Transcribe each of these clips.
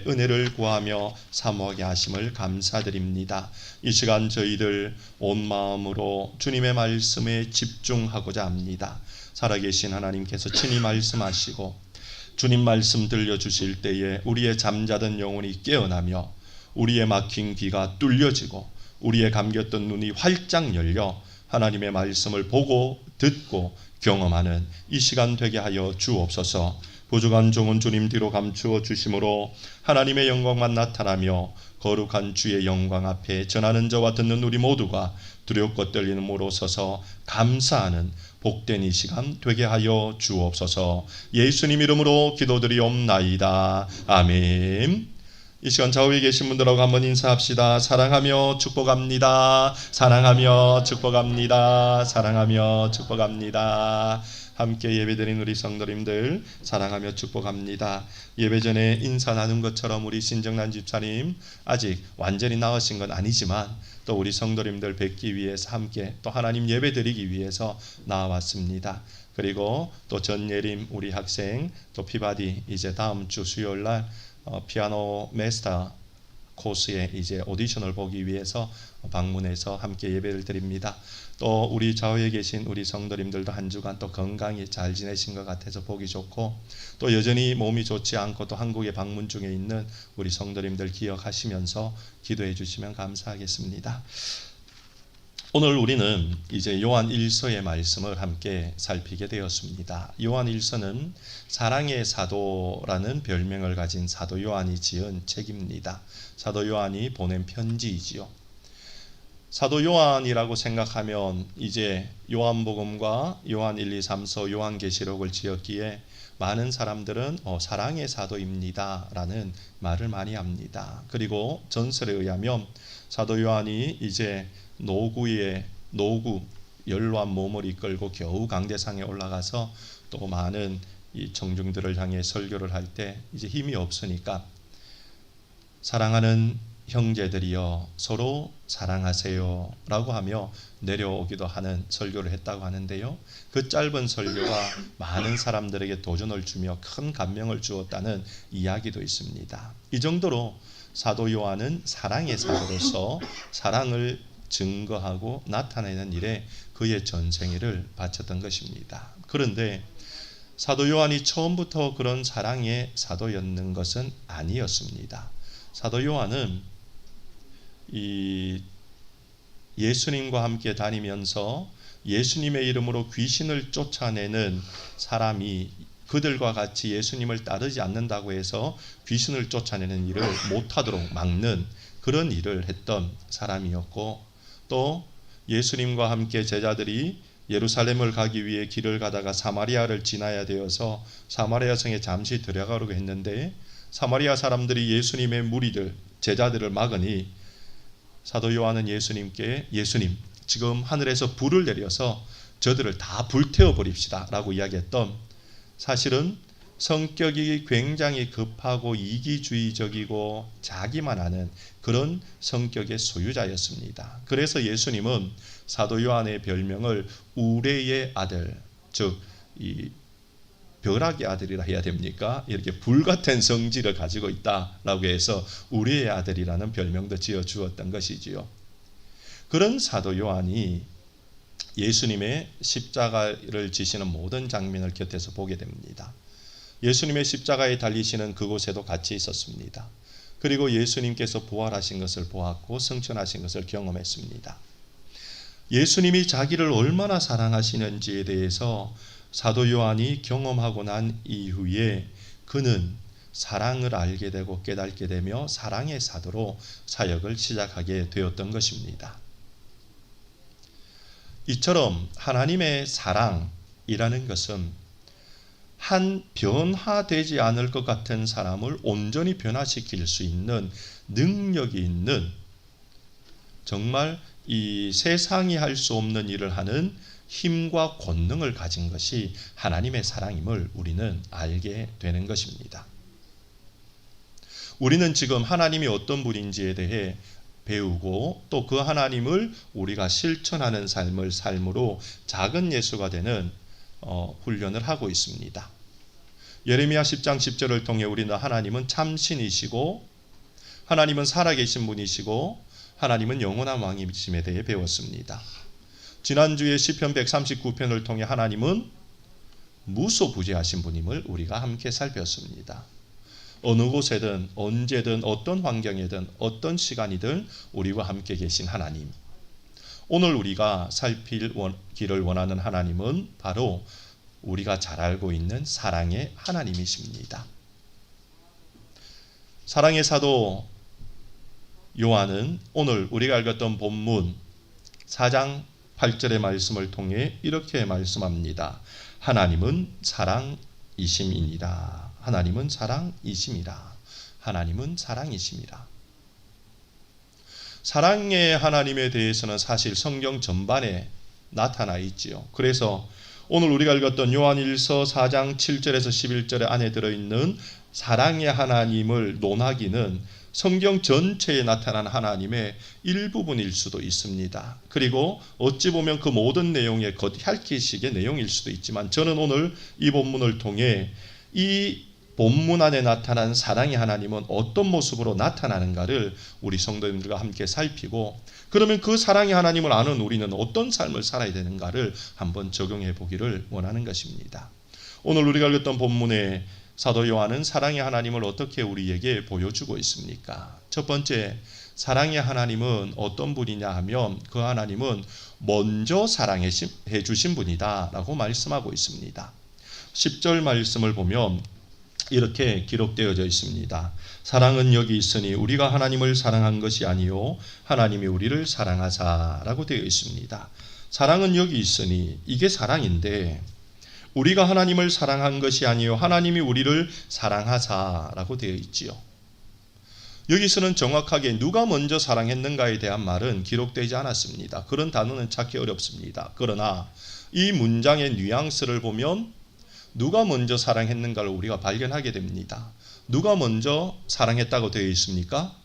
은혜를 구하며 사모하게 하심을 감사드립니다. 이 시간 저희들 온 마음으로 주님의 말씀에 집중하고자 합니다. 살아계신 하나님께서 친히 말씀하시고 주님 말씀 들려주실 때에 우리의 잠자던 영혼이 깨어나며 우리의 막힌 귀가 뚫려지고 우리의 감겼던 눈이 활짝 열려 하나님의 말씀을 보고 듣고 경험하는 이 시간 되게 하여 주옵소서. 부족한 종은 주님 뒤로 감추어 주심으로 하나님의 영광만 나타나며 거룩한 주의 영광 앞에 전하는 저와 듣는 우리 모두가 두렵고 떨리는 몸으로 서서 감사하는 복된 이 시간 되게 하여 주옵소서. 예수님 이름으로 기도드리옵나이다. 아멘. 이 시간 좌우에 계신 분들하고 한번 인사합시다. 사랑하며 축복합니다. 사랑하며 축복합니다. 사랑하며 축복합니다. 함께 예배드린 우리 성도님들 사랑하며 축복합니다. 예배 전에 인사 나눈 것처럼 우리 신정란 집사님 아직 완전히 나으신 건 아니지만 또 우리 성도님들 뵙기 위해서 함께 또 하나님 예배 드리기 위해서 나와왔습니다. 그리고 또 전예림 우리 학생 또 피바디 이제 다음 주 수요일날 피아노 마스터 코스에 이제 오디션을 보기 위해서 방문해서 함께 예배를 드립니다. 또 우리 좌우에 계신 우리 성도님들도 한 주간 또 건강히 잘 지내신 것 같아서 보기 좋고 또 여전히 몸이 좋지 않고 또 한국에 방문 중에 있는 우리 성도님들 기억하시면서 기도해 주시면 감사하겠습니다. 오늘 우리는 이제 요한 1서의 말씀을 함께 살피게 되었습니다. 요한 1서는 사랑의 사도라는 별명을 가진 사도 요한이 지은 책입니다. 사도 요한이 보낸 편지이지요. 사도 요한이라고 생각하면 이제 요한복음과 요한 1, 2, 3서 요한계시록을 지었기에 많은 사람들은 사랑의 사도입니다 라는 말을 많이 합니다. 그리고 전설에 의하면 사도 요한이 이제 노구 연로한 몸을 이끌고 겨우 강대상에 올라가서 또 많은 이 청중들을 향해 설교를 할 때 이제 힘이 없으니까 사랑하는 형제들이여 서로 사랑하세요 라고 하며 내려오기도 하는 설교를 했다고 하는데요. 그 짧은 설교가 많은 사람들에게 도전을 주며 큰 감명을 주었다는 이야기도 있습니다. 이 정도로 사도 요한은 사랑의 사도로서 사랑을 증거하고 나타내는 일에 그의 전생애를 바쳤던 것입니다. 그런데 사도 요한이 처음부터 그런 사랑의 사도였는 것은 아니었습니다. 사도 요한은 예수님과 함께 다니면서 예수님의 이름으로 귀신을 쫓아내는 사람이 그들과 같이 예수님을 따르지 않는다고 해서 귀신을 쫓아내는 일을 못하도록 막는 그런 일을 했던 사람이었고 또 예수님과 함께 제자들이 예루살렘을 가기 위해 길을 가다가 사마리아를 지나야 되어서 사마리아 성에 잠시 들어가려고 했는데 사마리아 사람들이 예수님의 무리들 제자들을 막으니 사도 요한은 예수님께 예수님 지금 하늘에서 불을 내려서 저들을 다 불태워 버립시다 라고 이야기했던 사실은 성격이 굉장히 급하고 이기주의적이고 자기만 아는 그런 성격의 소유자였습니다. 그래서 예수님은 사도 요한의 별명을 우레의 아들, 즉 이 벼락의 아들이라 해야 됩니까? 이렇게 불같은 성질을 가지고 있다라고 해서 우리의 아들이라는 별명도 지어 주었던 것이지요. 그런 사도 요한이 예수님의 십자가를 지시는 모든 장면을 곁에서 보게 됩니다. 예수님의 십자가에 달리시는 그곳에도 같이 있었습니다. 그리고 예수님께서 부활하신 것을 보았고 승천하신 것을 경험했습니다. 예수님이 자기를 얼마나 사랑하시는지에 대해서 사도 요한이 경험하고 난 이후에 그는 사랑을 알게 되고 깨닫게 되며 사랑의 사도로 사역을 시작하게 되었던 것입니다. 이처럼 하나님의 사랑이라는 것은 한 변화되지 않을 것 같은 사람을 온전히 변화시킬 수 있는 능력이 있는 정말 이 세상이 할 수 없는 일을 하는 힘과 권능을 가진 것이 하나님의 사랑임을 우리는 알게 되는 것입니다. 우리는 지금 하나님이 어떤 분인지에 대해 배우고 또 그 하나님을 우리가 실천하는 삶을 삶으로 작은 예수가 되는 훈련을 하고 있습니다. 예레미야 10장 10절을 통해 우리는 하나님은 참신이시고 하나님은 살아계신 분이시고 하나님은 영원한 왕이심에 대해 배웠습니다. 지난주에 시편 139편을 통해 하나님은 무소부재하신 분임을 우리가 함께 살폈습니다. 어느 곳에든 언제든 어떤 환경에든 어떤 시간이든 우리와 함께 계신 하나님. 오늘 우리가 살피기를 원하는 하나님은 바로 우리가 잘 알고 있는 사랑의 하나님이십니다. 사랑의 사도 요한은 오늘 우리가 읽었던 본문 4장 8절의 말씀을 통해 이렇게 말씀합니다. 하나님은 사랑이심이니라. 하나님은 사랑이심이라. 하나님은 사랑이심이라. 사랑의 하나님에 대해서는 사실 성경 전반에 나타나 있지요. 그래서 오늘 우리가 읽었던 요한일서 4장 7절에서 11절에 안에 들어있는 사랑의 하나님을 논하기는 성경 전체에 나타난 하나님의 일부분일 수도 있습니다. 그리고 어찌 보면 그 모든 내용의 겉핥기식의 내용일 수도 있지만 저는 오늘 이 본문을 통해 이 본문 안에 나타난 사랑의 하나님은 어떤 모습으로 나타나는가를 우리 성도님들과 함께 살피고 그러면 그 사랑의 하나님을 아는 우리는 어떤 삶을 살아야 되는가를 한번 적용해 보기를 원하는 것입니다. 오늘 우리가 읽었던 본문에 사도 요한은 사랑의 하나님을 어떻게 우리에게 보여주고 있습니까? 첫 번째, 사랑의 하나님은 어떤 분이냐 하면 그 하나님은 먼저 사랑해 주신 분이다 라고 말씀하고 있습니다. 10절 말씀을 보면 이렇게 기록되어져 있습니다. 사랑은 여기 있으니 우리가 하나님을 사랑한 것이 아니요 하나님이 우리를 사랑하사라고 되어 있습니다. 사랑은 여기 있으니 이게 사랑인데 우리가 하나님을 사랑한 것이 아니요 하나님이 우리를 사랑하사라고 되어 있지요. 여기서는 정확하게 누가 먼저 사랑했는가에 대한 말은 기록되지 않았습니다. 그런 단어는 찾기 어렵습니다. 그러나 이 문장의 뉘앙스를 보면 누가 먼저 사랑했는가를 우리가 발견하게 됩니다. 누가 먼저 사랑했다고 되어 있습니까?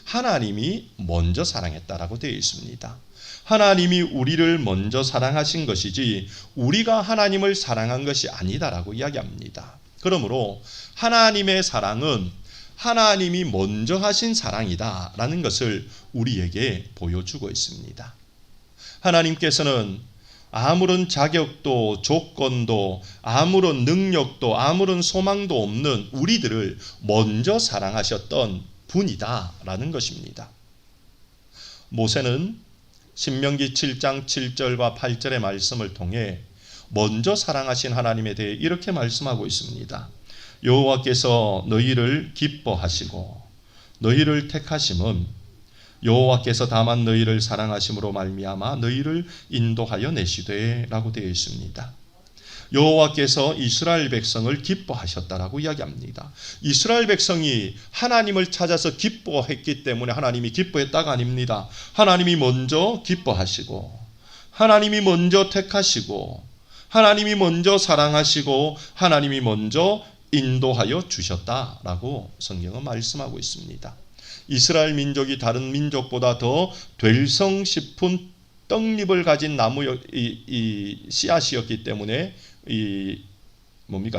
하나님이 먼저 사랑했다라고 되어 있습니다. 하나님이 우리를 먼저 사랑하신 것이지 우리가 하나님을 사랑한 것이 아니다라고 이야기합니다. 그러므로 하나님의 사랑은 하나님이 먼저 하신 사랑이다라는 것을 우리에게 보여주고 있습니다. 하나님께서는 아무런 자격도 조건도 아무런 능력도 아무런 소망도 없는 우리들을 먼저 사랑하셨던 분이다라는 것입니다. 모세는 신명기 7장 7절과 8절의 말씀을 통해 먼저 사랑하신 하나님에 대해 이렇게 말씀하고 있습니다. 여호와께서 너희를 기뻐하시고 너희를 택하심은 여호와께서 다만 너희를 사랑하심으로 말미암아 너희를 인도하여 내시되 라고 되어 있습니다. 여호와께서 이스라엘 백성을 기뻐하셨다라고 이야기합니다. 이스라엘 백성이 하나님을 찾아서 기뻐했기 때문에 하나님이 기뻐했다가 아닙니다. 하나님이 먼저 기뻐하시고 하나님이 먼저 택하시고 하나님이 먼저 사랑하시고 하나님이 먼저 인도하여 주셨다라고 성경은 말씀하고 있습니다. 이스라엘 민족이 다른 민족보다 더 될성 싶은 떡잎을 가진 나무 씨앗이었기 때문에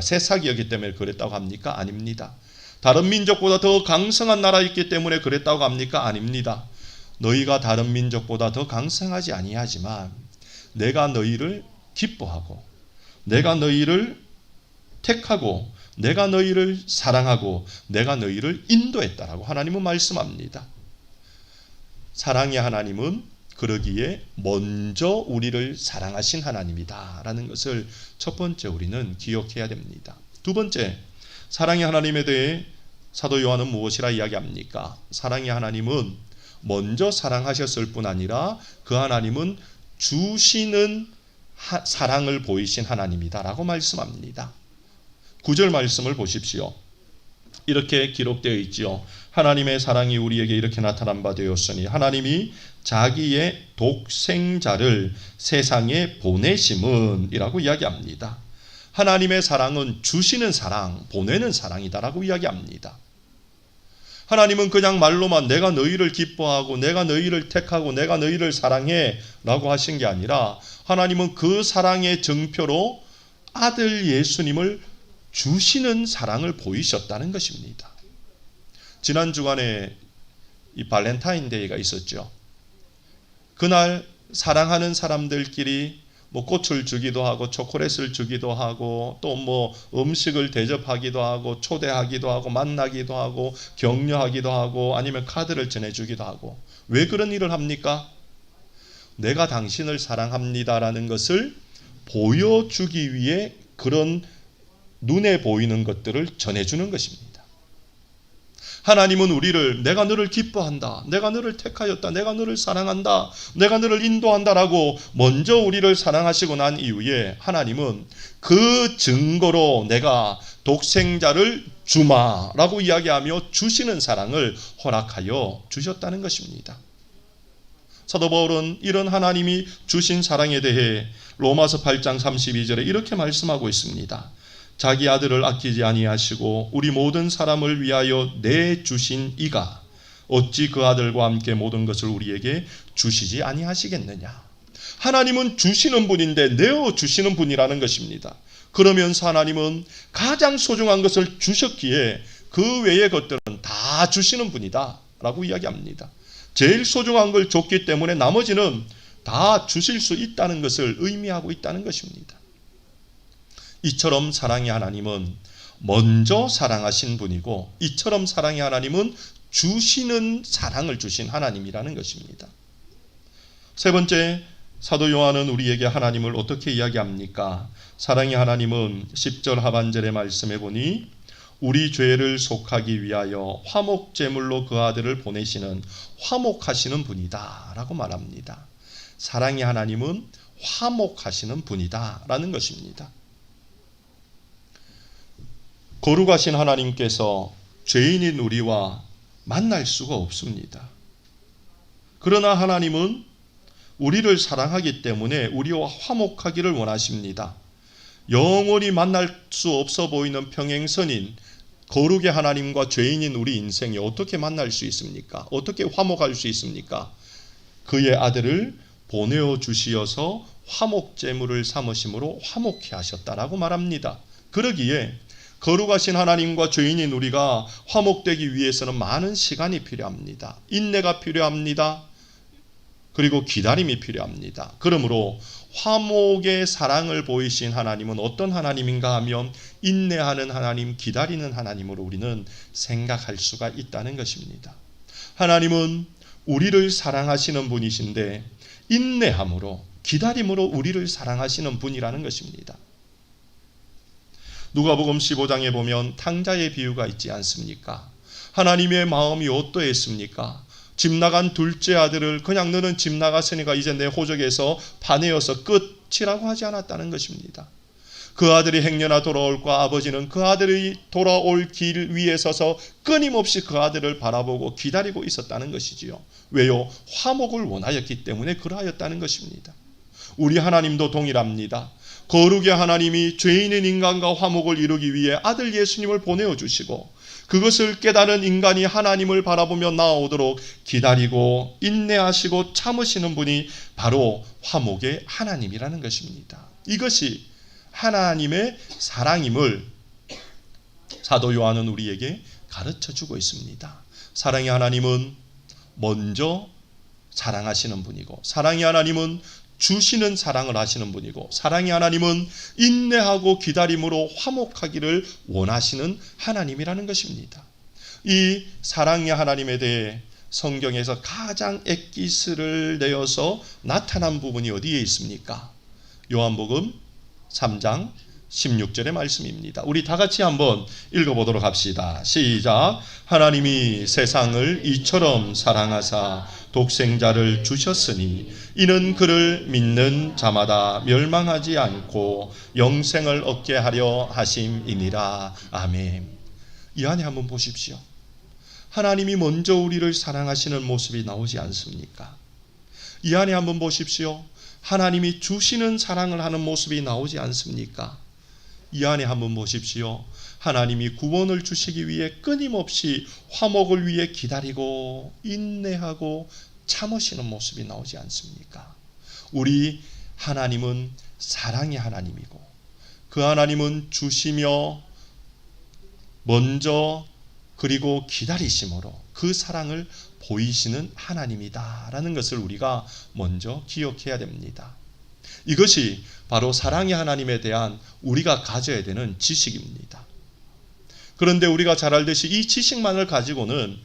새싹이었기 때문에 그랬다고 합니까? 아닙니다. 다른 민족보다 더 강성한 나라였기 때문에 그랬다고 합니까? 아닙니다. 너희가 다른 민족보다 더 강성하지 아니하지만 내가 너희를 기뻐하고 내가 너희를 택하고 내가 너희를 사랑하고 내가 너희를 인도했다라고 하나님은 말씀합니다. 사랑의 하나님은 그러기에 먼저 우리를 사랑하신 하나님이다라는 것을 첫 번째 우리는 기억해야 됩니다. 두 번째, 사랑의 하나님에 대해 사도 요한은 무엇이라 이야기합니까? 사랑의 하나님은 먼저 사랑하셨을 뿐 아니라 그 하나님은 주시는 사랑을 보이신 하나님이다라고 말씀합니다. 9절 말씀을 보십시오. 이렇게 기록되어 있지요. 하나님의 사랑이 우리에게 이렇게 나타난 바 되었으니 하나님이 자기의 독생자를 세상에 보내심은 이라고 이야기합니다. 하나님의 사랑은 주시는 사랑, 보내는 사랑이다라고 이야기합니다. 하나님은 그냥 말로만 내가 너희를 기뻐하고 내가 너희를 택하고 내가 너희를 사랑해 라고 하신 게 아니라 하나님은 그 사랑의 증표로 아들 예수님을 주시는 사랑을 보이셨다는 것입니다. 지난 주간에 이 발렌타인데이가 있었죠. 그날 사랑하는 사람들끼리 뭐 꽃을 주기도 하고 초콜릿을 주기도 하고 또 뭐 음식을 대접하기도 하고 초대하기도 하고 만나기도 하고 격려하기도 하고 아니면 카드를 전해주기도 하고. 왜 그런 일을 합니까? 내가 당신을 사랑합니다라는 것을 보여주기 위해 그런 눈에 보이는 것들을 전해주는 것입니다. 하나님은 우리를 내가 너를 기뻐한다, 내가 너를 택하였다, 내가 너를 사랑한다, 내가 너를 인도한다라고 먼저 우리를 사랑하시고 난 이후에 하나님은 그 증거로 내가 독생자를 주마라고 이야기하며 주시는 사랑을 허락하여 주셨다는 것입니다. 사도 바울은 이런 하나님이 주신 사랑에 대해 로마서 8장 32절에 이렇게 말씀하고 있습니다. 자기 아들을 아끼지 아니하시고 우리 모든 사람을 위하여 내주신 이가 어찌 그 아들과 함께 모든 것을 우리에게 주시지 아니하시겠느냐. 하나님은 주시는 분인데 내어주시는 분이라는 것입니다. 그러면서 하나님은 가장 소중한 것을 주셨기에 그 외의 것들은 다 주시는 분이다 라고 이야기합니다. 제일 소중한 걸 줬기 때문에 나머지는 다 주실 수 있다는 것을 의미하고 있다는 것입니다. 이처럼 사랑의 하나님은 먼저 사랑하신 분이고 이처럼 사랑의 하나님은 주시는 사랑을 주신 하나님이라는 것입니다. 세 번째, 사도 요한은 우리에게 하나님을 어떻게 이야기합니까? 사랑의 하나님은 10절 하반절의 말씀에 보니 우리 죄를 속하기 위하여 화목제물로 그 아들을 보내시는 화목하시는 분이다 라고 말합니다. 사랑의 하나님은 화목하시는 분이다 라는 것입니다. 거룩하신 하나님께서 죄인인 우리와 만날 수가 없습니다. 그러나 하나님은 우리를 사랑하기 때문에 우리와 화목하기를 원하십니다. 영원히 만날 수 없어 보이는 평행선인 거룩의 하나님과 죄인인 우리 인생이 어떻게 만날 수 있습니까? 어떻게 화목할 수 있습니까? 그의 아들을 보내어 주시어서 화목제물을 삼으심으로 화목케 하셨다라고 말합니다. 그러기에 거룩하신 하나님과 죄인인 우리가 화목되기 위해서는 많은 시간이 필요합니다. 인내가 필요합니다. 그리고 기다림이 필요합니다. 그러므로 화목의 사랑을 보이신 하나님은 어떤 하나님인가 하면 인내하는 하나님, 기다리는 하나님으로 우리는 생각할 수가 있다는 것입니다. 하나님은 우리를 사랑하시는 분이신데 인내함으로, 기다림으로 우리를 사랑하시는 분이라는 것입니다. 누가복음 15장에 보면 탕자의 비유가 있지 않습니까? 하나님의 마음이 어떠했습니까? 집 나간 둘째 아들을 그냥 너는 집 나갔으니까 이제 내 호적에서 파내어서 끝이라고 하지 않았다는 것입니다. 그 아들이 행여나 돌아올까 아버지는 그 아들이 돌아올 길 위에 서서 끊임없이 그 아들을 바라보고 기다리고 있었다는 것이지요. 왜요? 화목을 원하였기 때문에 그러하였다는 것입니다. 우리 하나님도 동일합니다. 거룩의 하나님이 죄인인 인간과 화목을 이루기 위해 아들 예수님을 보내어 주시고 그것을 깨달은 인간이 하나님을 바라보며 나아오도록 기다리고 인내하시고 참으시는 분이 바로 화목의 하나님이라는 것입니다. 이것이 하나님의 사랑임을 사도 요한은 우리에게 가르쳐주고 있습니다. 사랑의 하나님은 먼저 사랑하시는 분이고 사랑의 하나님은 주시는 사랑을 하시는 분이고 사랑의 하나님은 인내하고 기다림으로 화목하기를 원하시는 하나님이라는 것입니다. 이 사랑의 하나님에 대해 성경에서 가장 엑기스를 내어서 나타난 부분이 어디에 있습니까? 요한복음 3장 16절의 말씀입니다. 우리 다 같이 한번 읽어보도록 합시다. 시작. 하나님이 세상을 이처럼 사랑하사 독생자를 주셨으니 이는 그를 믿는 자마다 멸망하지 않고 영생을 얻게 하려 하심이니라. 아멘. 이 안에 한번 보십시오. 하나님이 먼저 우리를 사랑하시는 모습이 나오지 않습니까? 이 안에 한번 보십시오. 하나님이 주시는 사랑을 하는 모습이 나오지 않습니까? 이 안에 한번 보십시오. 하나님이 구원을 주시기 위해 끊임없이 화목을 위해 기다리고 인내하고 참으시는 모습이 나오지 않습니까? 우리 하나님은 사랑의 하나님이고 그 하나님은 주시며 먼저 그리고 기다리심으로 그 사랑을 보이시는 하나님이다라는 것을 우리가 먼저 기억해야 됩니다. 이것이 바로 사랑의 하나님에 대한 우리가 가져야 되는 지식입니다. 그런데 우리가 잘 알듯이 이 지식만을 가지고는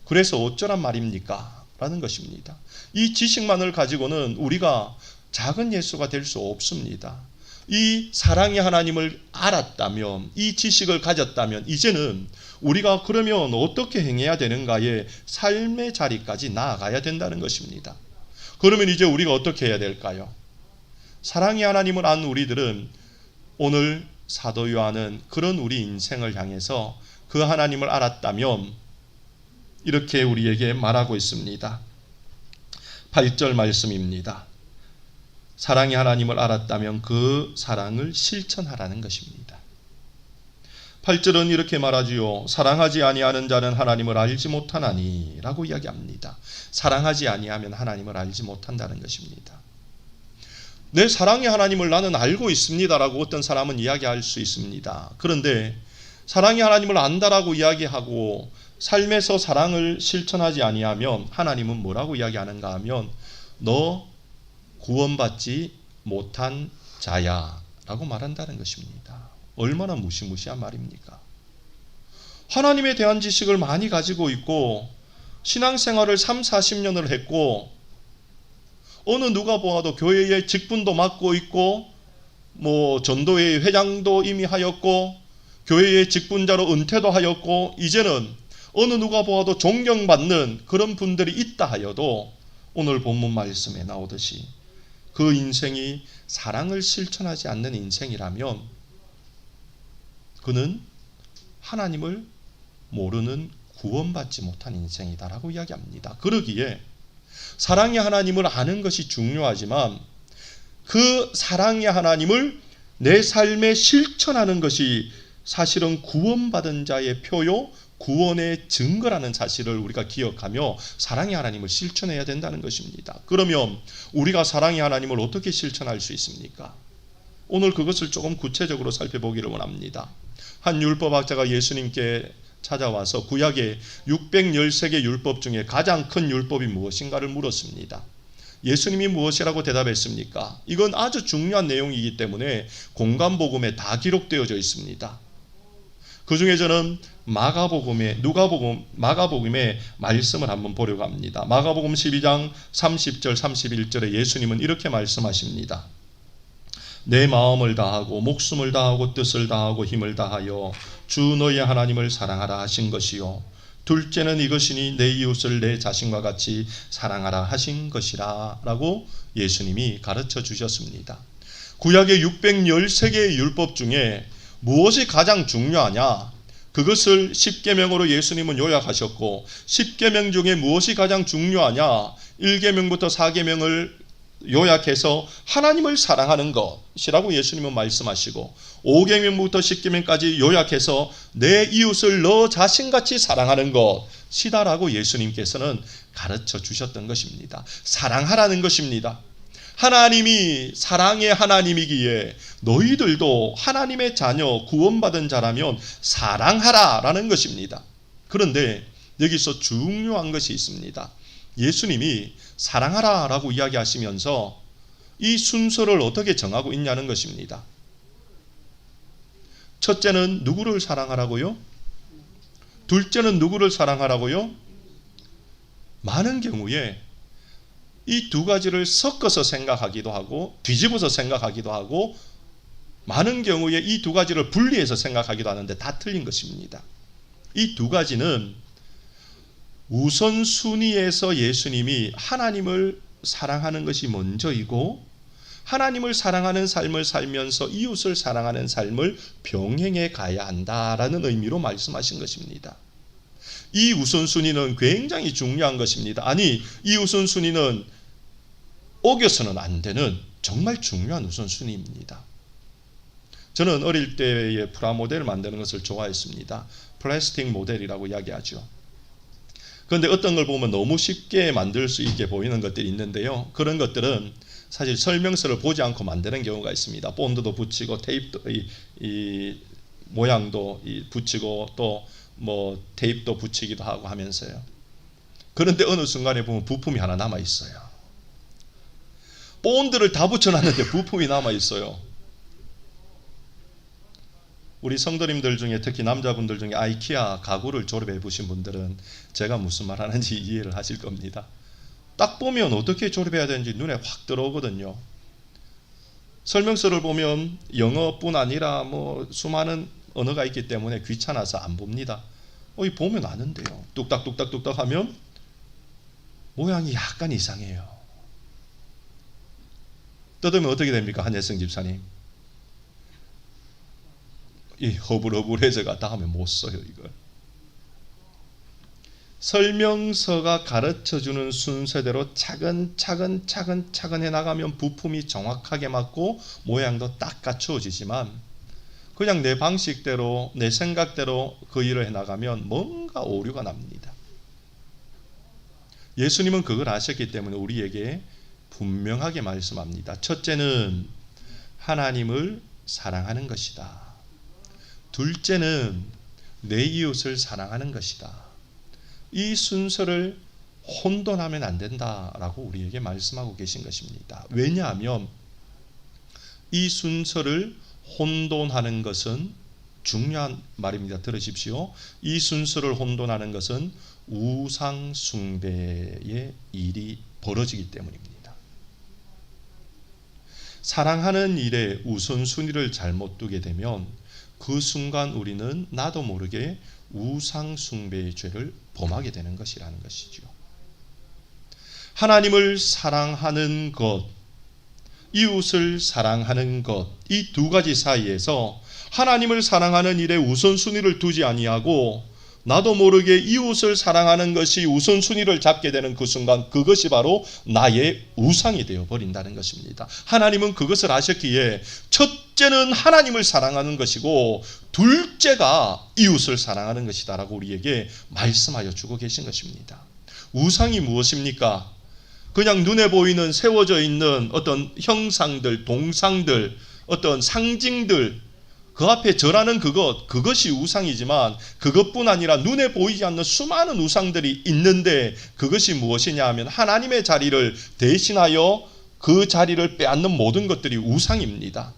그래서 어쩌란 말입니까? 라는 것입니다. 이 지식만을 가지고는 우리가 작은 예수가 될 수 없습니다. 이 사랑의 하나님을 알았다면, 이 지식을 가졌다면 이제는 우리가 그러면 어떻게 행해야 되는가의 삶의 자리까지 나아가야 된다는 것입니다. 그러면 이제 우리가 어떻게 해야 될까요? 사랑의 하나님을 안 우리들은 오늘 사도 요한은 그런 우리 인생을 향해서 그 하나님을 알았다면 이렇게 우리에게 말하고 있습니다. 8절 말씀입니다. 사랑의 하나님을 알았다면 그 사랑을 실천하라는 것입니다. 8절은 이렇게 말하지요. 사랑하지 아니하는 자는 하나님을 알지 못하나니 라고 이야기합니다. 사랑하지 아니하면 하나님을 알지 못한다는 것입니다. 내 사랑의 하나님을 나는 알고 있습니다 라고 어떤 사람은 이야기할 수 있습니다. 그런데 사랑의 하나님을 안다라고 이야기하고 삶에서 사랑을 실천하지 아니하면 하나님은 뭐라고 이야기하는가 하면 너 구원받지 못한 자야 라고 말한다는 것입니다. 얼마나 무시무시한 말입니까? 하나님에 대한 지식을 많이 가지고 있고 신앙생활을 30-40년을 했고 어느 누가 보아도 교회의 직분도 맡고 있고 전도회의 회장도 이미 하였고 교회의 직분자로 은퇴도 하였고 이제는 어느 누가 보아도 존경받는 그런 분들이 있다 하여도 오늘 본문 말씀에 나오듯이 그 인생이 사랑을 실천하지 않는 인생이라면 그는 하나님을 모르는 구원받지 못한 인생이다라고 이야기합니다. 그러기에 사랑의 하나님을 아는 것이 중요하지만 그 사랑의 하나님을 내 삶에 실천하는 것이 사실은 구원받은 자의 표요, 구원의 증거라는 사실을 우리가 기억하며 사랑의 하나님을 실천해야 된다는 것입니다. 그러면 우리가 사랑의 하나님을 어떻게 실천할 수 있습니까? 오늘 그것을 조금 구체적으로 살펴보기를 원합니다. 한 율법학자가 예수님께 찾아와서 구약의 613개 율법 중에 가장 큰 율법이 무엇인가를 물었습니다. 예수님이 무엇이라고 대답했습니까? 이건 아주 중요한 내용이기 때문에 공관복음에 다 기록되어져 있습니다. 그 중에 저는 마가복음의 말씀을 한번 보려고 합니다. 마가복음 12장 30절 31절에 예수님은 이렇게 말씀하십니다. 내 마음을 다하고 목숨을 다하고 뜻을 다하고 힘을 다하여 주 너의 하나님을 사랑하라 하신 것이요 둘째는 이것이니 내 이웃을 내 자신과 같이 사랑하라 하신 것이라 라고 예수님이 가르쳐 주셨습니다. 구약의 613개의 율법 중에 무엇이 가장 중요하냐? 그것을 10계명으로 예수님은 요약하셨고 10계명 중에 무엇이 가장 중요하냐? 1계명부터 4계명을 요약해서 하나님을 사랑하는 것이라고 예수님은 말씀하시고 5계명부터 10계명까지 요약해서 내 이웃을 너 자신같이 사랑하는 것이다라고 예수님께서는 가르쳐 주셨던 것입니다. 사랑하라는 것입니다. 하나님이 사랑의 하나님이기에 너희들도 하나님의 자녀 구원받은 자라면 사랑하라라는 것입니다. 그런데 여기서 중요한 것이 있습니다. 예수님이 사랑하라라고 이야기하시면서 이 순서를 어떻게 정하고 있냐는 것입니다. 첫째는 누구를 사랑하라고요? 둘째는 누구를 사랑하라고요? 많은 경우에 이 두 가지를 섞어서 생각하기도 하고 뒤집어서 생각하기도 하고 많은 경우에 이 두 가지를 분리해서 생각하기도 하는데 다 틀린 것입니다. 이 두 가지는 우선순위에서 예수님이 하나님을 사랑하는 것이 먼저이고 하나님을 사랑하는 삶을 살면서 이웃을 사랑하는 삶을 병행해 가야 한다라는 의미로 말씀하신 것입니다. 이 우선순위는 굉장히 중요한 것입니다. 아니, 이 우선순위는 어겨서는 안 되는 정말 중요한 우선순위입니다. 저는 어릴 때에 프라모델을 만드는 것을 좋아했습니다. 플라스틱 모델이라고 이야기하죠. 그런데 어떤 걸 보면 너무 쉽게 만들 수 있게 보이는 것들이 있는데요. 그런 것들은 사실 설명서를 보지 않고 만드는 경우가 있습니다. 본드도 붙이고 테이프도 모양도 붙이고 또 뭐 테이프도 붙이기도 하고 하면서요. 그런데 어느 순간에 보면 부품이 하나 남아 있어요. 본드를 다 붙여놨는데 부품이 남아 있어요. 우리 성도님들 중에 특히 남자분들 중에 아이키아 가구를 졸업해 보신 분들은 제가 무슨 말 하는지 이해를 하실 겁니다. 딱 보면 어떻게 졸업해야 되는지 눈에 확 들어오거든요. 설명서를 보면 영어뿐 아니라 뭐 수많은 언어가 있기 때문에 귀찮아서 안 봅니다. 보면 아는데요. 뚝딱뚝딱뚝딱 하면 모양이 약간 이상해요. 뜯으면 어떻게 됩니까? 한예성 집사님. 이 허불허불해져가 다음에 못 써요, 이걸. 설명서가 가르쳐주는 순서대로 차근차근 해나가면 부품이 정확하게 맞고 모양도 딱 갖추어지지만 그냥 내 방식대로 내 생각대로 그 일을 해나가면 뭔가 오류가 납니다. 예수님은 그걸 아셨기 때문에 우리에게 분명하게 말씀합니다. 첫째는 하나님을 사랑하는 것이다. 둘째는 내 이웃을 사랑하는 것이다. 이 순서를 혼돈하면 안 된다라고 우리에게 말씀하고 계신 것입니다. 왜냐하면 이 순서를 혼돈하는 것은 중요한 말입니다. 들으십시오. 이 순서를 혼돈하는 것은 우상 숭배의 일이 벌어지기 때문입니다. 사랑하는 일에 우선순위를 잘못 두게 되면 그 순간 우리는 나도 모르게 우상 숭배의 죄를 범하게 되는 것이라는 것이죠. 하나님을 사랑하는 것, 이웃을 사랑하는 것, 이 두 가지 사이에서 하나님을 사랑하는 일에 우선순위를 두지 아니하고 나도 모르게 이웃을 사랑하는 것이 우선순위를 잡게 되는 그 순간 그것이 바로 나의 우상이 되어버린다는 것입니다. 하나님은 그것을 아셨기에 첫째는 하나님을 사랑하는 것이고 둘째가 이웃을 사랑하는 것이다 라고 우리에게 말씀하여 주고 계신 것입니다. 우상이 무엇입니까? 그냥 눈에 보이는 세워져 있는 어떤 형상들, 동상들, 어떤 상징들, 그 앞에 절하는 그것이 우상이지만 그것뿐 아니라 눈에 보이지 않는 수많은 우상들이 있는데 그것이 무엇이냐 하면 하나님의 자리를 대신하여 그 자리를 빼앗는 모든 것들이 우상입니다.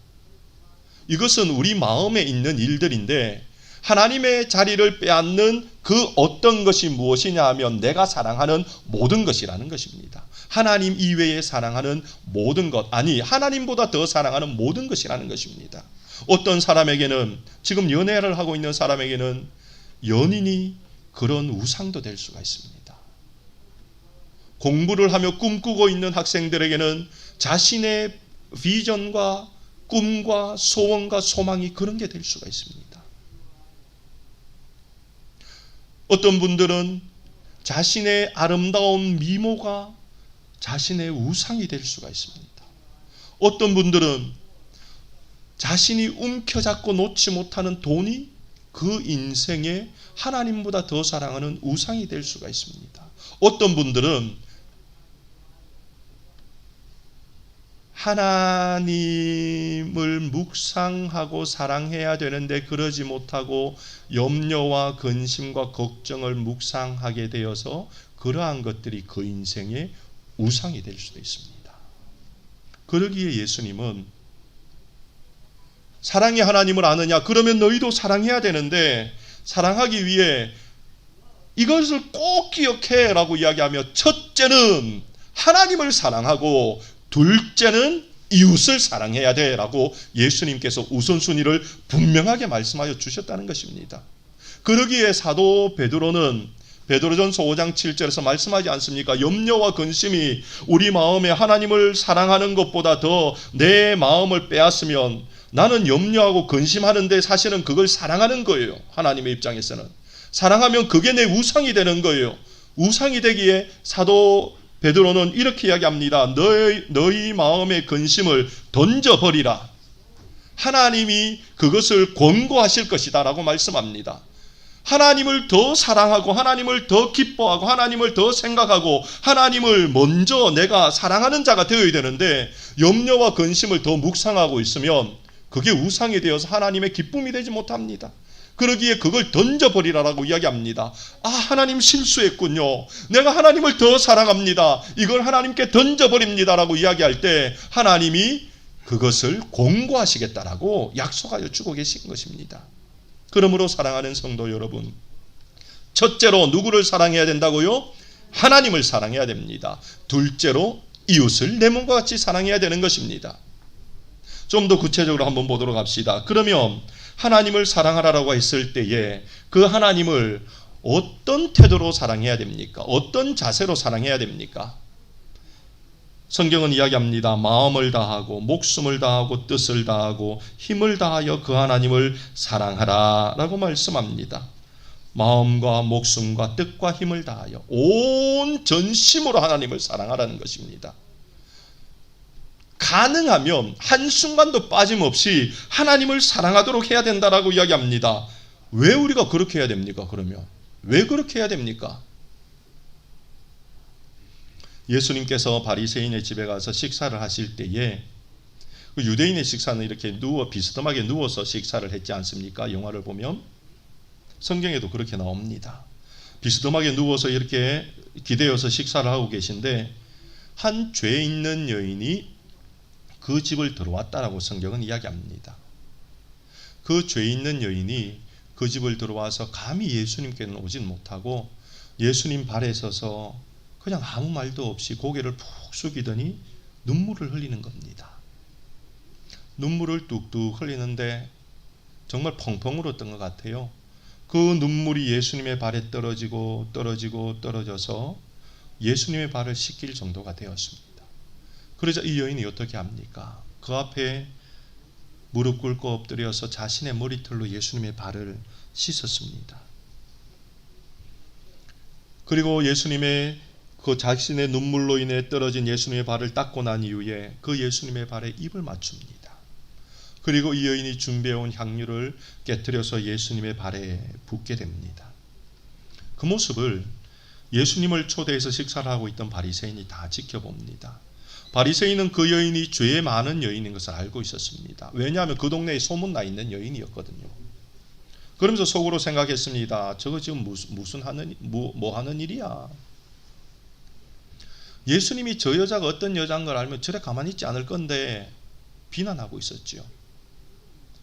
이것은 우리 마음에 있는 일들인데 하나님의 자리를 빼앗는 그 어떤 것이 무엇이냐 하면 내가 사랑하는 모든 것이라는 것입니다. 하나님 이외에 사랑하는 모든 것, 아니 하나님보다 더 사랑하는 모든 것이라는 것입니다. 어떤 사람에게는 지금 연애를 하고 있는 사람에게는 연인이 그런 우상도 될 수가 있습니다. 공부를 하며 꿈꾸고 있는 학생들에게는 자신의 비전과 꿈과 소원과 소망이 그런 게 될 수가 있습니다. 어떤 분들은 자신의 아름다운 미모가 자신의 우상이 될 수가 있습니다. 어떤 분들은 자신이 움켜잡고 놓지 못하는 돈이 그 인생에 하나님보다 더 사랑하는 우상이 될 수가 있습니다. 어떤 분들은 하나님을 묵상하고 사랑해야 되는데 그러지 못하고 염려와 근심과 걱정을 묵상하게 되어서 그러한 것들이 그 인생의 우상이 될 수도 있습니다. 그러기에 예수님은 사랑의 하나님을 아느냐? 그러면 너희도 사랑해야 되는데 사랑하기 위해 이것을 꼭 기억해 라고 이야기하며 첫째는 하나님을 사랑하고 둘째는 이웃을 사랑해야 돼 라고 예수님께서 우선순위를 분명하게 말씀하여 주셨다는 것입니다. 그러기에 사도 베드로는 베드로전서 5장 7절에서 말씀하지 않습니까? 염려와 근심이 우리 마음에 하나님을 사랑하는 것보다 더 내 마음을 빼앗으면 나는 염려하고 근심하는데 사실은 그걸 사랑하는 거예요. 하나님의 입장에서는. 사랑하면 그게 내 우상이 되는 거예요. 우상이 되기에 사도 베드로는 이렇게 이야기합니다. 너희 마음의 근심을 던져버리라. 하나님이 그것을 권고하실 것이다 라고 말씀합니다. 하나님을 더 사랑하고 하나님을 더 기뻐하고 하나님을 더 생각하고 하나님을 먼저 내가 사랑하는 자가 되어야 되는데 염려와 근심을 더 묵상하고 있으면 그게 우상이 되어서 하나님의 기쁨이 되지 못합니다. 그러기에 그걸 던져버리라라고 이야기합니다. 아, 하나님 실수했군요. 내가 하나님을 더 사랑합니다. 이걸 하나님께 던져버립니다라고 이야기할 때 하나님이 그것을 공고하시겠다라고 약속하여 주고 계신 것입니다. 그러므로 사랑하는 성도 여러분, 첫째로 누구를 사랑해야 된다고요? 하나님을 사랑해야 됩니다. 둘째로 이웃을 내 몸과 같이 사랑해야 되는 것입니다. 좀 더 구체적으로 한번 보도록 합시다. 그러면 하나님을 사랑하라고 했을 때에 그 하나님을 어떤 태도로 사랑해야 됩니까? 어떤 자세로 사랑해야 됩니까? 성경은 이야기합니다. 마음을 다하고 목숨을 다하고 뜻을 다하고 힘을 다하여 그 하나님을 사랑하라 라고 말씀합니다. 마음과 목숨과 뜻과 힘을 다하여 온 전심으로 하나님을 사랑하라는 것입니다. 가능하면 한순간도 빠짐없이 하나님을 사랑하도록 해야 된다라고 이야기합니다. 왜 우리가 그렇게 해야 됩니까? 그러면 왜 그렇게 해야 됩니까? 예수님께서 바리새인의 집에 가서 식사를 하실 때에 유대인의 식사는 이렇게 비스듬하게 누워서 식사를 했지 않습니까? 영화를 보면 성경에도 그렇게 나옵니다. 비스듬하게 누워서 이렇게 기대어서 식사를 하고 계신데 한 죄 있는 여인이 그 집을 들어왔다라고 성경은 이야기합니다. 그 죄 있는 여인이 그 집을 들어와서 감히 예수님께는 오진 못하고 예수님 발에 서서 그냥 아무 말도 없이 고개를 푹 숙이더니 눈물을 흘리는 겁니다. 눈물을 뚝뚝 흘리는데 정말 펑펑 울었던 것 같아요. 그 눈물이 예수님의 발에 떨어져서 예수님의 발을 씻길 정도가 되었습니다. 그러자 이 여인이 어떻게 합니까? 그 앞에 무릎 꿇고 엎드려서 자신의 머리털로 예수님의 발을 씻었습니다. 그리고 예수님의 그 자신의 눈물로 인해 떨어진 예수님의 발을 닦고 난 이후에 그 예수님의 발에 입을 맞춥니다. 그리고 이 여인이 준비해온 향유를 깨뜨려서 예수님의 발에 붓게 됩니다. 그 모습을 예수님을 초대해서 식사를 하고 있던 바리새인이 다 지켜봅니다. 바리새인은 그 여인이 죄 많은 여인인 것을 알고 있었습니다. 왜냐하면 그 동네에 소문나 있는 여인이었거든요. 그러면서 속으로 생각했습니다. 저거 지금 뭐 하는 일이야? 예수님이 저 여자가 어떤 여자인 걸 알면 저래 가만히 있지 않을 건데 비난하고 있었죠.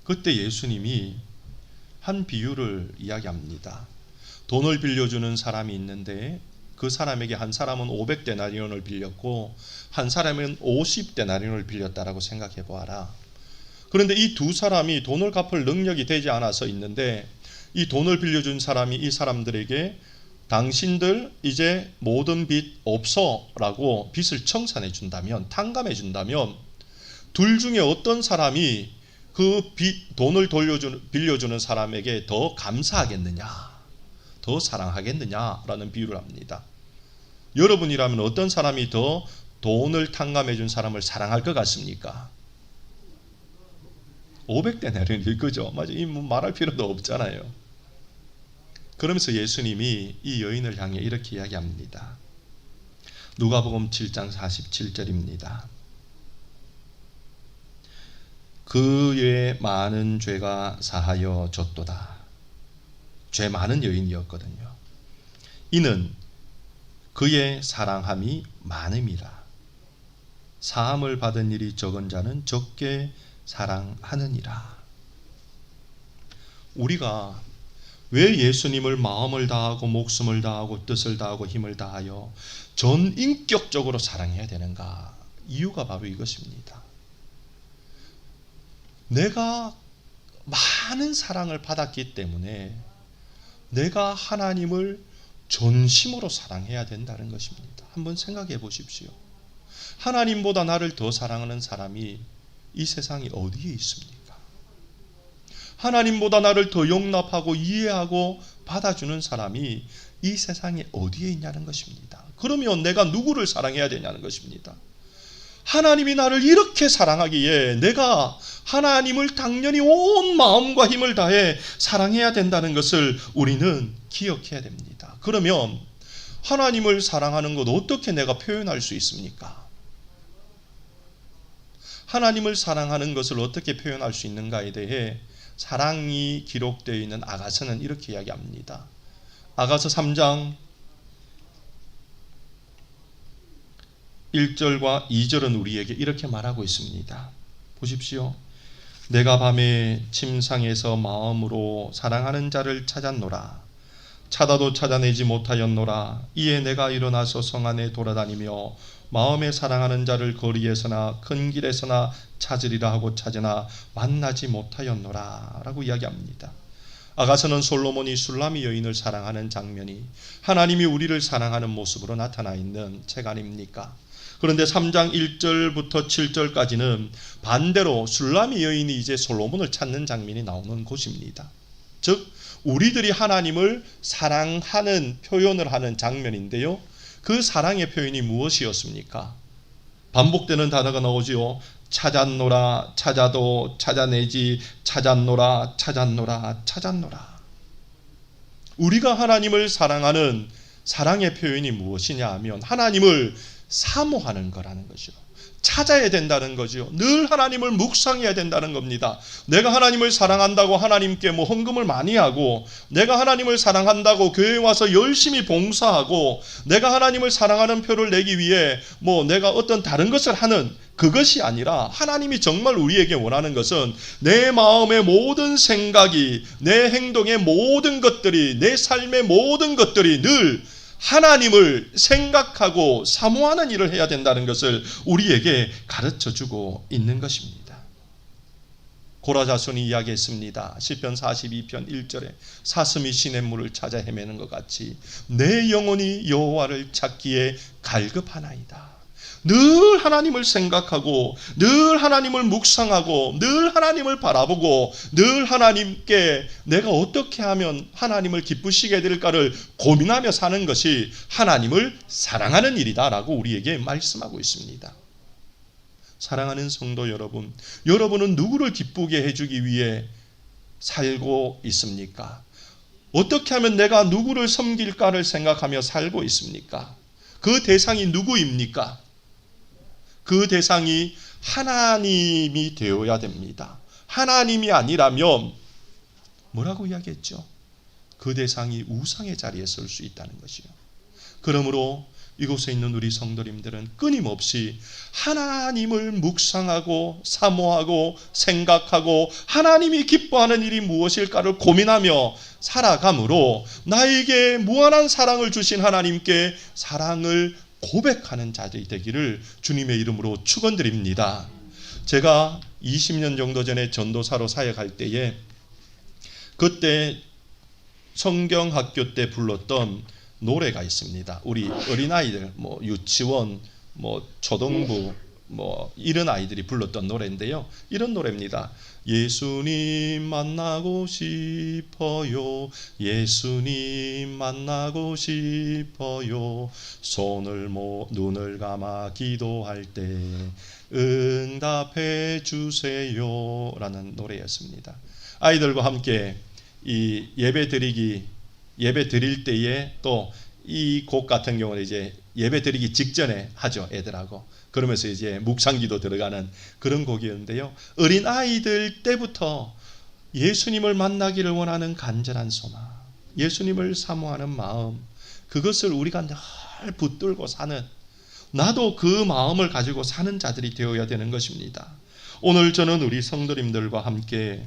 그때 예수님이 한 비유를 이야기합니다. 돈을 빌려주는 사람이 있는데 그 사람에게 한 사람은 500데나리온을 빌렸고 한 사람은 50데나리온을 빌렸다라고 생각해 보아라. 그런데 이 두 사람이 돈을 갚을 능력이 되지 않아서 있는데 이 돈을 빌려준 사람이 이 사람들에게 당신들 이제 모든 빚 없어 라고 빚을 청산해 준다면, 탕감해 준다면 둘 중에 어떤 사람이 그 돈을 빌려주는 사람에게 더 감사하겠느냐, 더 사랑하겠느냐라는 비유를 합니다. 여러분이라면 어떤 사람이 더 돈을 탕감해 준 사람을 사랑할 것 같습니까? 500데나리온 그죠? 맞아, 이 말할 필요도 없잖아요. 그러면서 예수님이 이 여인을 향해 이렇게 이야기합니다. 누가복음 7장 47절입니다. 그의 많은 죄가 사하여 졌도다. 죄 많은 여인이었거든요. 이는 그의 사랑함이 많음이라. 사함을 받은 일이 적은 자는 적게 사랑하느니라. 우리가 왜 예수님을 마음을 다하고 목숨을 다하고 뜻을 다하고 힘을 다하여 전 인격적으로 사랑해야 되는가? 이유가 바로 이것입니다. 내가 많은 사랑을 받았기 때문에 내가 하나님을 전심으로 사랑해야 된다는 것입니다. 한번 생각해 보십시오. 하나님보다 나를 더 사랑하는 사람이 이 세상에 어디에 있습니까? 하나님보다 나를 더 용납하고 이해하고 받아주는 사람이 이 세상에 어디에 있냐는 것입니다. 그러면 내가 누구를 사랑해야 되냐는 것입니다. 하나님이 나를 이렇게 사랑하기에 내가 하나님을 당연히 온 마음과 힘을 다해 사랑해야 된다는 것을 우리는 기억해야 됩니다. 그러면 하나님을 사랑하는 것 어떻게 내가 표현할 수 있습니까? 하나님을 사랑하는 것을 어떻게 표현할 수 있는가에 대해 사랑이 기록되어 있는 아가서는 이렇게 이야기합니다. 아가서 3장 1절과 2절은 우리에게 이렇게 말하고 있습니다. 보십시오. 내가 밤에 침상에서 마음으로 사랑하는 자를 찾았노라. 찾아도 찾아내지 못하였노라. 이에 내가 일어나서 성 안에 돌아다니며 마음에 사랑하는 자를 거리에서나 큰 길에서나 찾으리라 하고 찾으나 만나지 못하였노라 라고 이야기합니다. 아가서는 솔로몬이 술라미 여인을 사랑하는 장면이 하나님이 우리를 사랑하는 모습으로 나타나 있는 책 아닙니까? 그런데 3장 1절부터 7절까지는 반대로 술라미 여인이 이제 솔로몬을 찾는 장면이 나오는 곳입니다. 즉 우리들이 하나님을 사랑하는 표현을 하는 장면인데요. 그 사랑의 표현이 무엇이었습니까? 반복되는 단어가 나오지요. 찾았노라, 찾아도 찾아내지, 찾았노라, 찾았노라, 찾았노라. 우리가 하나님을 사랑하는 사랑의 표현이 무엇이냐 하면 하나님을 사모하는 거라는 거죠. 찾아야 된다는 거죠. 늘 하나님을 묵상해야 된다는 겁니다. 내가 하나님을 사랑한다고 하나님께 헌금을 많이 하고, 내가 하나님을 사랑한다고 교회에 와서 열심히 봉사하고, 내가 하나님을 사랑하는 표를 내기 위해 내가 어떤 다른 것을 하는 그것이 아니라 하나님이 정말 우리에게 원하는 것은 내 마음의 모든 생각이, 내 행동의 모든 것들이, 내 삶의 모든 것들이 늘 하나님을 생각하고 사모하는 일을 해야 된다는 것을 우리에게 가르쳐주고 있는 것입니다. 고라 자손이 이야기했습니다. 시편 42편 1절에 사슴이 시냇물을 찾아 헤매는 것 같이 내 영혼이 여호와를 찾기에 갈급하나이다. 늘 하나님을 생각하고 늘 하나님을 묵상하고 늘 하나님을 바라보고 늘 하나님께 내가 어떻게 하면 하나님을 기쁘시게 될까를 고민하며 사는 것이 하나님을 사랑하는 일이다라고 우리에게 말씀하고 있습니다. 사랑하는 성도 여러분, 여러분은 누구를 기쁘게 해주기 위해 살고 있습니까? 어떻게 하면 내가 누구를 섬길까를 생각하며 살고 있습니까? 그 대상이 누구입니까? 그 대상이 하나님이 되어야 됩니다. 하나님이 아니라면 뭐라고 이야기했죠? 그 대상이 우상의 자리에 설 수 있다는 것이요. 그러므로 이곳에 있는 우리 성도님들은 끊임없이 하나님을 묵상하고 사모하고 생각하고 하나님이 기뻐하는 일이 무엇일까를 고민하며 살아감으로 나에게 무한한 사랑을 주신 하나님께 사랑을 고백하는 자들이 되기를 주님의 이름으로 축원드립니다. 제가 20년 정도 전에 전도사로 사역할 때에 그때 성경학교 때 불렀던 노래가 있습니다. 우리 어린아이들 유치원 초등부 이런 아이들이 불렀던 노래인데요. 이런 노래입니다. 예수님 만나고 싶어요. 예수님 만나고 싶어요. 눈을 감아 기도할 때 응답해 주세요 라는 노래였습니다. 아이들과 함께 이 예배 드릴 때에 또 이 곡 같은 경우는 이제 예배 드리기 직전에 하죠. 애들하고. 그러면서 이제 묵상기도 들어가는 그런 곡이었는데요. 어린 아이들 때부터 예수님을 만나기를 원하는 간절한 소망, 예수님을 사모하는 마음, 그것을 우리가 늘 붙들고 사는, 나도 그 마음을 가지고 사는 자들이 되어야 되는 것입니다. 오늘 저는 우리 성도님들과 함께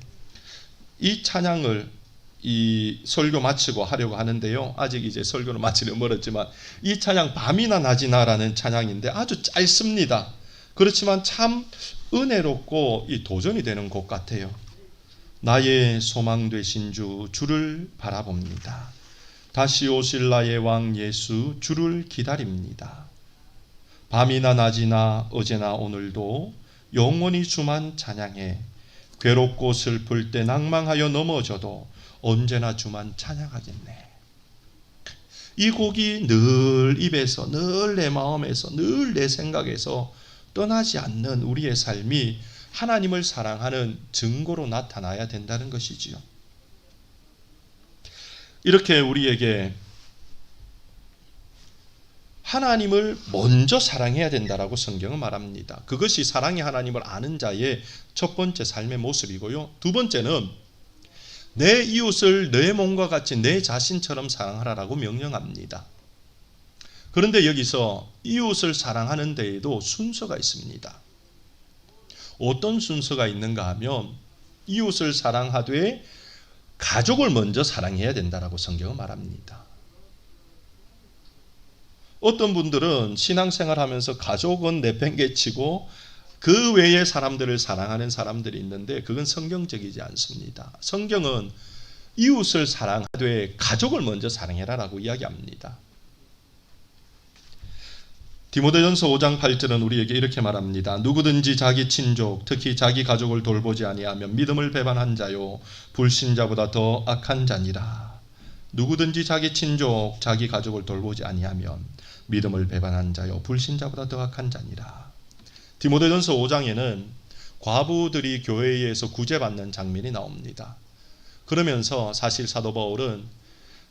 이 찬양을 이 설교 마치고 하려고 하는데요. 아직 이제 설교를 마치려 멀었지만 이 찬양 밤이나 낮이나라는 찬양인데 아주 짧습니다. 그렇지만 참 은혜롭고 이 도전이 되는 곡 같아요. 나의 소망 되신 주를 바라봅니다. 다시 오실 나의 왕 예수 주를 기다립니다. 밤이나 낮이나 어제나 오늘도 영원히 주만 찬양해 괴롭고 슬플 때 낭망하여 넘어져도 언제나 주만 찬양하겠네. 이 곡이 늘 입에서, 늘 내 마음에서, 늘 내 생각에서 떠나지 않는 우리의 삶이 하나님을 사랑하는 증거로 나타나야 된다는 것이지요. 이렇게 우리에게 하나님을 먼저 사랑해야 된다라고 성경은 말합니다. 그것이 사랑의 하나님을 아는 자의 첫 번째 삶의 모습이고요. 두 번째는 내 이웃을 내 몸과 같이 내 자신처럼 사랑하라고 명령합니다. 그런데 여기서 이웃을 사랑하는 데에도 순서가 있습니다. 어떤 순서가 있는가 하면 이웃을 사랑하되 가족을 먼저 사랑해야 된다라고 성경은 말합니다. 어떤 분들은 신앙생활하면서 가족은 내팽개치고 그 외의 사람들을 사랑하는 사람들이 있는데 그건 성경적이지 않습니다. 성경은 이웃을 사랑하되 가족을 먼저 사랑해라라고 이야기합니다. 디모데전서 5장 8절은 우리에게 이렇게 말합니다. 누구든지 자기 친족, 특히 자기 가족을 돌보지 아니하면 믿음을 배반한 자요 불신자보다 더 악한 자니라. 누구든지 자기 친족, 자기 가족을 돌보지 아니하면 믿음을 배반한 자요 불신자보다 더 악한 자니라. 디모데전서 5장에는 과부들이 교회에서 구제받는 장면이 나옵니다. 그러면서 사실 사도 바울은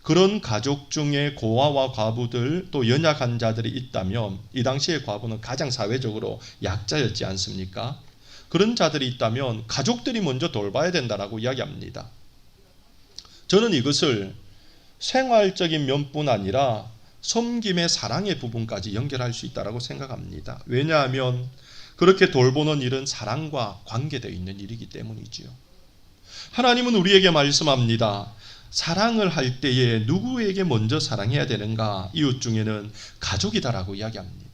그런 가족 중에 고아와 과부들 또 연약한 자들이 있다면 이 당시의 과부는 가장 사회적으로 약자였지 않습니까? 그런 자들이 있다면 가족들이 먼저 돌봐야 된다라고 이야기합니다. 저는 이것을 생활적인 면뿐 아니라 섬김의 사랑의 부분까지 연결할 수 있다고 생각합니다. 왜냐하면 그렇게 돌보는 일은 사랑과 관계되어 있는 일이기 때문이지요. 하나님은 우리에게 말씀합니다. 사랑을 할 때에 누구에게 먼저 사랑해야 되는가? 이웃 중에는 가족이다라고 이야기합니다.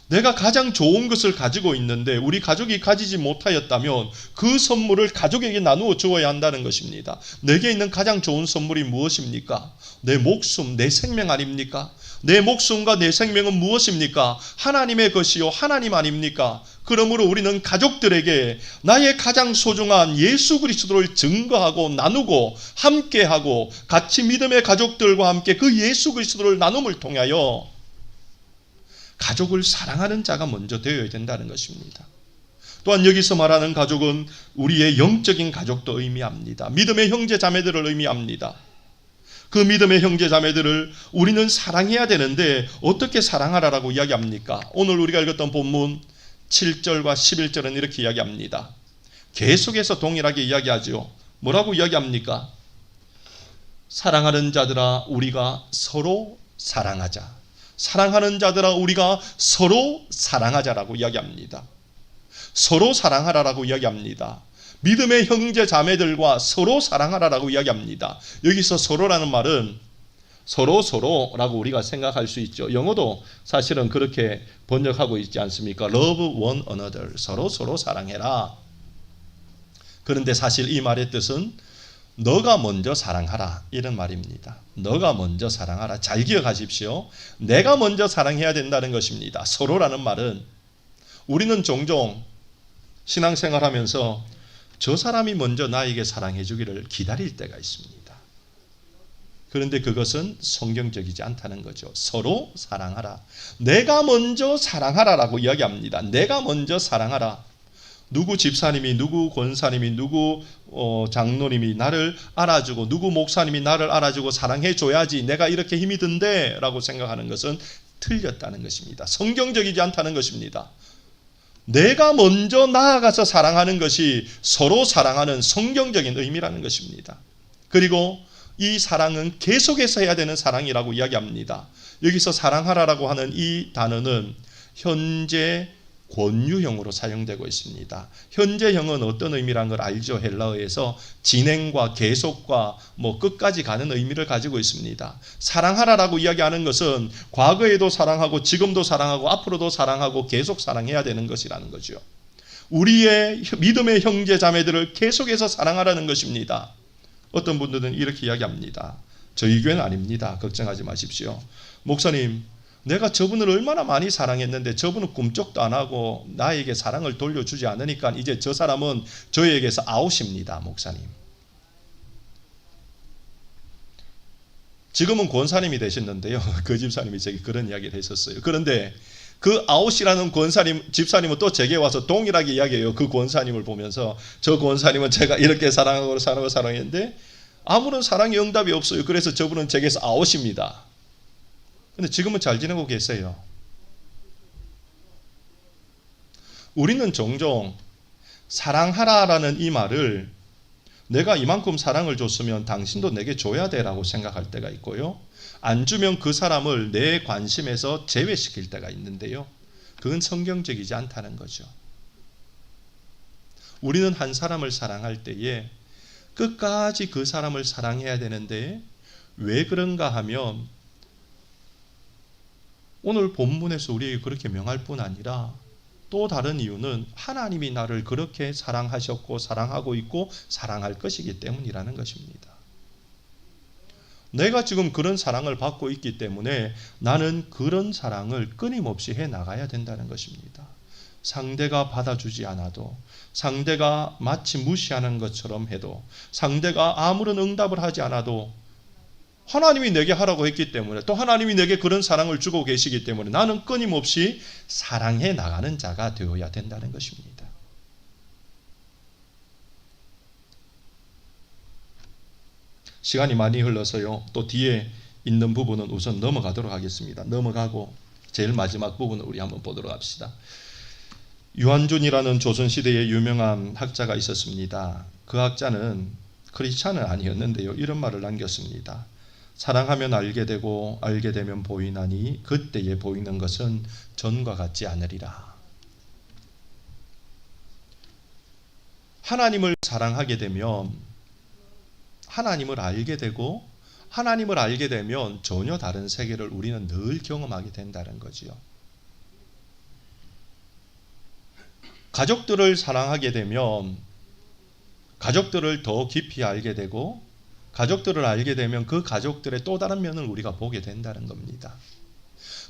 내가 가장 좋은 것을 가지고 있는데 우리 가족이 가지지 못하였다면 그 선물을 가족에게 나누어 주어야 한다는 것입니다. 내게 있는 가장 좋은 선물이 무엇입니까? 내 목숨, 내 생명 아닙니까? 내 목숨과 내 생명은 무엇입니까? 하나님의 것이요 하나님 아닙니까? 그러므로 우리는 가족들에게 나의 가장 소중한 예수 그리스도를 증거하고 나누고 함께하고 같이 믿음의 가족들과 함께 그 예수 그리스도를 나눔을 통하여 가족을 사랑하는 자가 먼저 되어야 된다는 것입니다. 또한 여기서 말하는 가족은 우리의 영적인 가족도 의미합니다. 믿음의 형제 자매들을 의미합니다. 그 믿음의 형제 자매들을 우리는 사랑해야 되는데 어떻게 사랑하라라고 이야기합니까? 오늘 우리가 읽었던 본문 7절과 11절은 이렇게 이야기합니다. 계속해서 동일하게 이야기하죠. 뭐라고 이야기합니까? 사랑하는 자들아 우리가 서로 사랑하자. 사랑하는 자들아 우리가 서로 사랑하자라고 이야기합니다. 서로 사랑하라라고 이야기합니다. 믿음의 형제 자매들과 서로 사랑하라라고 이야기합니다. 여기서 서로라는 말은 서로라고 우리가 생각할 수 있죠. 영어도 사실은 그렇게 번역하고 있지 않습니까? Love one another. 서로 사랑해라. 그런데 사실 이 말의 뜻은 너가 먼저 사랑하라 이런 말입니다. 너가 먼저 사랑하라. 잘 기억하십시오. 내가 먼저 사랑해야 된다는 것입니다. 서로라는 말은 우리는 종종 신앙생활하면서 저 사람이 먼저 나에게 사랑해 주기를 기다릴 때가 있습니다. 그런데 그것은 성경적이지 않다는 거죠. 서로 사랑하라. 내가 먼저 사랑하라라고 이야기합니다. 내가 먼저 사랑하라. 누구 집사님이 누구 권사님이 누구 장로님이 나를 알아주고 누구 목사님이 나를 알아주고 사랑해 줘야지 내가 이렇게 힘이 든대 라고 생각하는 것은 틀렸다는 것입니다. 성경적이지 않다는 것입니다. 내가 먼저 나아가서 사랑하는 것이 서로 사랑하는 성경적인 의미라는 것입니다. 그리고 이 사랑은 계속해서 해야 되는 사랑이라고 이야기합니다. 여기서 사랑하라라고 하는 이 단어는 현재 권유형으로 사용되고 있습니다. 현재형은 어떤 의미란 걸 알죠? 헬라어에서 진행과 계속과 끝까지 가는 의미를 가지고 있습니다. 사랑하라라고 이야기하는 것은 과거에도 사랑하고 지금도 사랑하고 앞으로도 사랑하고 계속 사랑해야 되는 것이라는 거죠. 우리의 믿음의 형제 자매들을 계속해서 사랑하라는 것입니다. 어떤 분들은 이렇게 이야기합니다. 저희 교회는 아닙니다. 걱정하지 마십시오. 목사님, 내가 저분을 얼마나 많이 사랑했는데 저분은 꿈쩍도 안 하고 나에게 사랑을 돌려주지 않으니까 이제 저 사람은 저에게서 아웃입니다. 목사님. 지금은 권사님이 되셨는데요. 그 집사님이 제게 그런 이야기를 했었어요. 그런데 그 아웃이라는 집사님은 또 제게 와서 동일하게 이야기해요. 그 권사님을 보면서 저 권사님은 제가 이렇게 사랑하고 사랑했는데 아무런 사랑의 응답이 없어요. 그래서 저분은 제게서 아웃입니다. 근데 지금은 잘 지내고 계세요. 우리는 종종 사랑하라라는 이 말을 내가 이만큼 사랑을 줬으면 당신도 내게 줘야 돼라고 생각할 때가 있고요. 안 주면 그 사람을 내 관심에서 제외시킬 때가 있는데요. 그건 성경적이지 않다는 거죠. 우리는 한 사람을 사랑할 때에 끝까지 그 사람을 사랑해야 되는데 왜 그런가 하면 오늘 본문에서 우리에게 그렇게 명할 뿐 아니라 또 다른 이유는 하나님이 나를 그렇게 사랑하셨고 사랑하고 있고 사랑할 것이기 때문이라는 것입니다. 내가 지금 그런 사랑을 받고 있기 때문에 나는 그런 사랑을 끊임없이 해 나가야 된다는 것입니다. 상대가 받아주지 않아도, 상대가 마치 무시하는 것처럼 해도, 상대가 아무런 응답을 하지 않아도 하나님이 내게 하라고 했기 때문에, 또 하나님이 내게 그런 사랑을 주고 계시기 때문에 나는 끊임없이 사랑해 나가는 자가 되어야 된다는 것입니다. 시간이 많이 흘러서요. 또 뒤에 있는 부분은 우선 넘어가도록 하겠습니다. 넘어가고 제일 마지막 부분을 우리 한번 보도록 합시다. 유한준이라는 조선시대의 유명한 학자가 있었습니다. 그 학자는 크리스찬은 아니었는데요. 이런 말을 남겼습니다. 사랑하면 알게 되고 알게 되면 보이나니 그때에 보이는 것은 전과 같지 않으리라. 하나님을 사랑하게 되면 하나님을 알게 되고 하나님을 알게 되면 전혀 다른 세계를 우리는 늘 경험하게 된다는 거지요. 가족들을 사랑하게 되면 가족들을 더 깊이 알게 되고 가족들을 알게 되면 그 가족들의 또 다른 면을 우리가 보게 된다는 겁니다.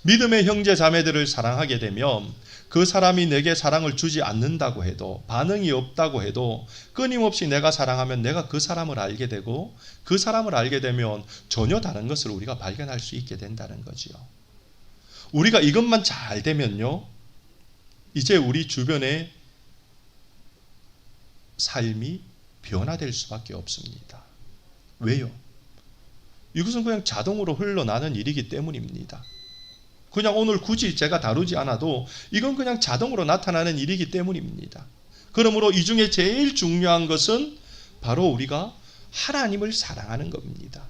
믿음의 형제 자매들을 사랑하게 되면 그 사람이 내게 사랑을 주지 않는다고 해도 반응이 없다고 해도 끊임없이 내가 사랑하면 내가 그 사람을 알게 되고 그 사람을 알게 되면 전혀 다른 것을 우리가 발견할 수 있게 된다는 거지요. 우리가 이것만 잘 되면요. 이제 우리 주변의 삶이 변화될 수밖에 없습니다. 왜요? 이것은 그냥 자동으로 흘러나는 일이기 때문입니다. 그냥 오늘 굳이 제가 다루지 않아도 이건 그냥 자동으로 나타나는 일이기 때문입니다. 그러므로 이 중에 제일 중요한 것은 바로 우리가 하나님을 사랑하는 겁니다.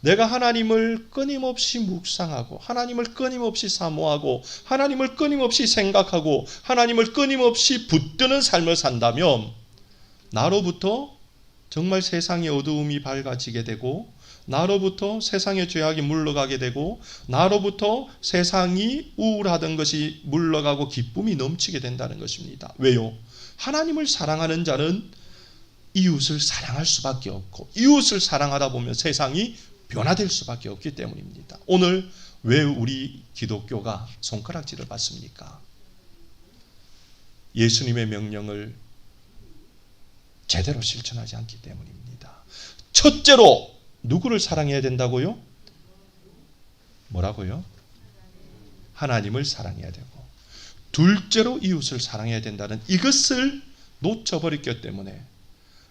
내가 하나님을 끊임없이 묵상하고 하나님을 끊임없이 사모하고 하나님을 끊임없이 생각하고 하나님을 끊임없이 붙드는 삶을 산다면 나로부터 정말 세상의 어두움이 밝아지게 되고 나로부터 세상의 죄악이 물러가게 되고 나로부터 세상이 우울하던 것이 물러가고 기쁨이 넘치게 된다는 것입니다. 왜요? 하나님을 사랑하는 자는 이웃을 사랑할 수밖에 없고 이웃을 사랑하다 보면 세상이 변화될 수밖에 없기 때문입니다. 오늘 왜 우리 기독교가 손가락질을 받습니까? 예수님의 명령을 제대로 실천하지 않기 때문입니다. 첫째로 누구를 사랑해야 된다고요? 뭐라고요? 하나님을 사랑해야 되고 둘째로 이웃을 사랑해야 된다는 이것을 놓쳐버렸기 때문에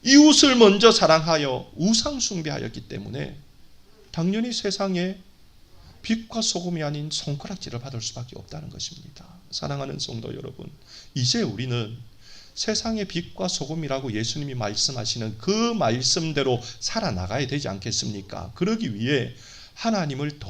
이웃을 먼저 사랑하여 우상 숭배하였기 때문에 당연히 세상에 빛과 소금이 아닌 손가락질을 받을 수밖에 없다는 것입니다. 사랑하는 성도 여러분, 이제 우리는 세상의 빛과 소금이라고 예수님이 말씀하시는 그 말씀대로 살아나가야 되지 않겠습니까? 그러기 위해 하나님을 더